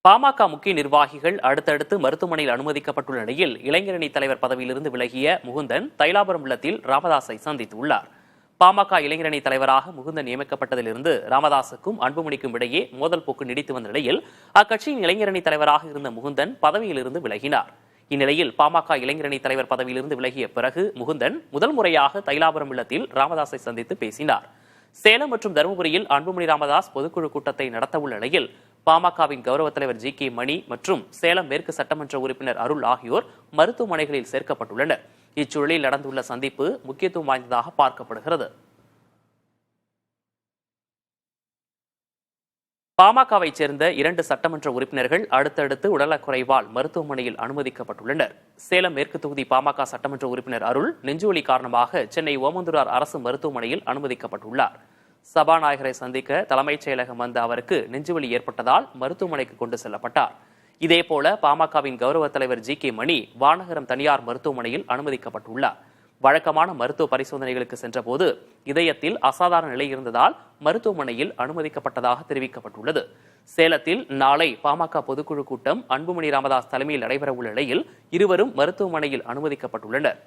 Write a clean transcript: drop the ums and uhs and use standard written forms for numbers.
பாமக முக்கிய நிர்வாகிகள் அடுத்தடுத்து மருத்துவமனையில் அனுமதிக்கப்பட்டுள்ள நிலையில் இளைஞரணி தலைவர் பதவியிலிருந்து விலகிய முகுந்தன் தைலாபுரம் இல்லத்தில் ராமதாஸை சந்தித்துள்ளார். பாமக இளைஞரணி தலைவராக முகுந்தன் நியமிக்கப்பட்டதிலிருந்து ராமதாசுக்கும் அன்புமணிக்கும் இடையே மோதல் போக்கு நீடித்து வந்த நிலையில் அக்கட்சியின் இளைஞரணி தலைவராக இருந்த முகுந்தன் பதவியிலிருந்து விலகினார். இந்நிலையில் பாமக இளைஞரணி தலைவர் பதவியிலிருந்து விலகிய பிறகு முகுந்தன் முதல் முறையாக தைலாபுரம் இல்லத்தில் ராமதாஸை சந்தித்து பேசினார். சேலம் மற்றும் தருமபுரியில் அன்புமணி ராமதாஸ் பொதுக்குழு கூட்டத்தை நடத்தவுள்ள நிலையில் பாமகவின் கௌரவ தலைவர் ஜி கே மணி மற்றும் சேலம் மேற்கு சட்டமன்ற உறுப்பினர் அருள் ஆகியோர் மருத்துவமனைகளில் சேர்க்கப்பட்டுள்ளனர். இச்சூழலில் நடந்துள்ள சந்திப்பு முக்கியத்துவம் வாய்ந்ததாக பார்க்கப்படுகிறது. பாமகவை சேர்ந்த 2 சட்டமன்ற உறுப்பினர்கள் அடுத்தடுத்து உடல்நலக்குறைவால் மருத்துவமனையில் அனுமதிக்கப்பட்டுள்ளனர். சேலம் மேற்கு தொகுதி பாமக சட்டமன்ற உறுப்பினர் அருள் நெஞ்சுவலி காரணமாக சென்னை ஓமந்தூரார் அரசு மருத்துவமனையில் அனுமதிக்கப்பட்டுள்ளார். சபாநாயகரை சந்திக்க தலைமைச் செயலகம் வந்த அவருக்கு நெஞ்சுவலி ஏற்பட்டதால் மருத்துவமனைக்கு கொண்டு செல்லப்பட்டார். இதேபோல பாமகவின் கௌரவ தலைவர் ஜி கே மணி வானகரம் தனியார் மருத்துவமனையில் அனுமதிக்கப்பட்டுள்ளார். வழக்கமான மருத்துவ பரிசோதனைகளுக்கு சென்றபோது இதயத்தில் அசாதாரண நிலை இருந்ததால் மருத்துவமனையில் அனுமதிக்கப்பட்டதாக தெரிவிக்கப்பட்டுள்ளது. சேலத்தில் நாளை பாமக பொதுக்குழு கூட்டம் அன்புமணி ராமதாஸ் தலைமையில் நடைபெறவுள்ள நிலையில் இருவரும் மருத்துவமனையில் அனுமதிக்கப்பட்டுள்ளனர்.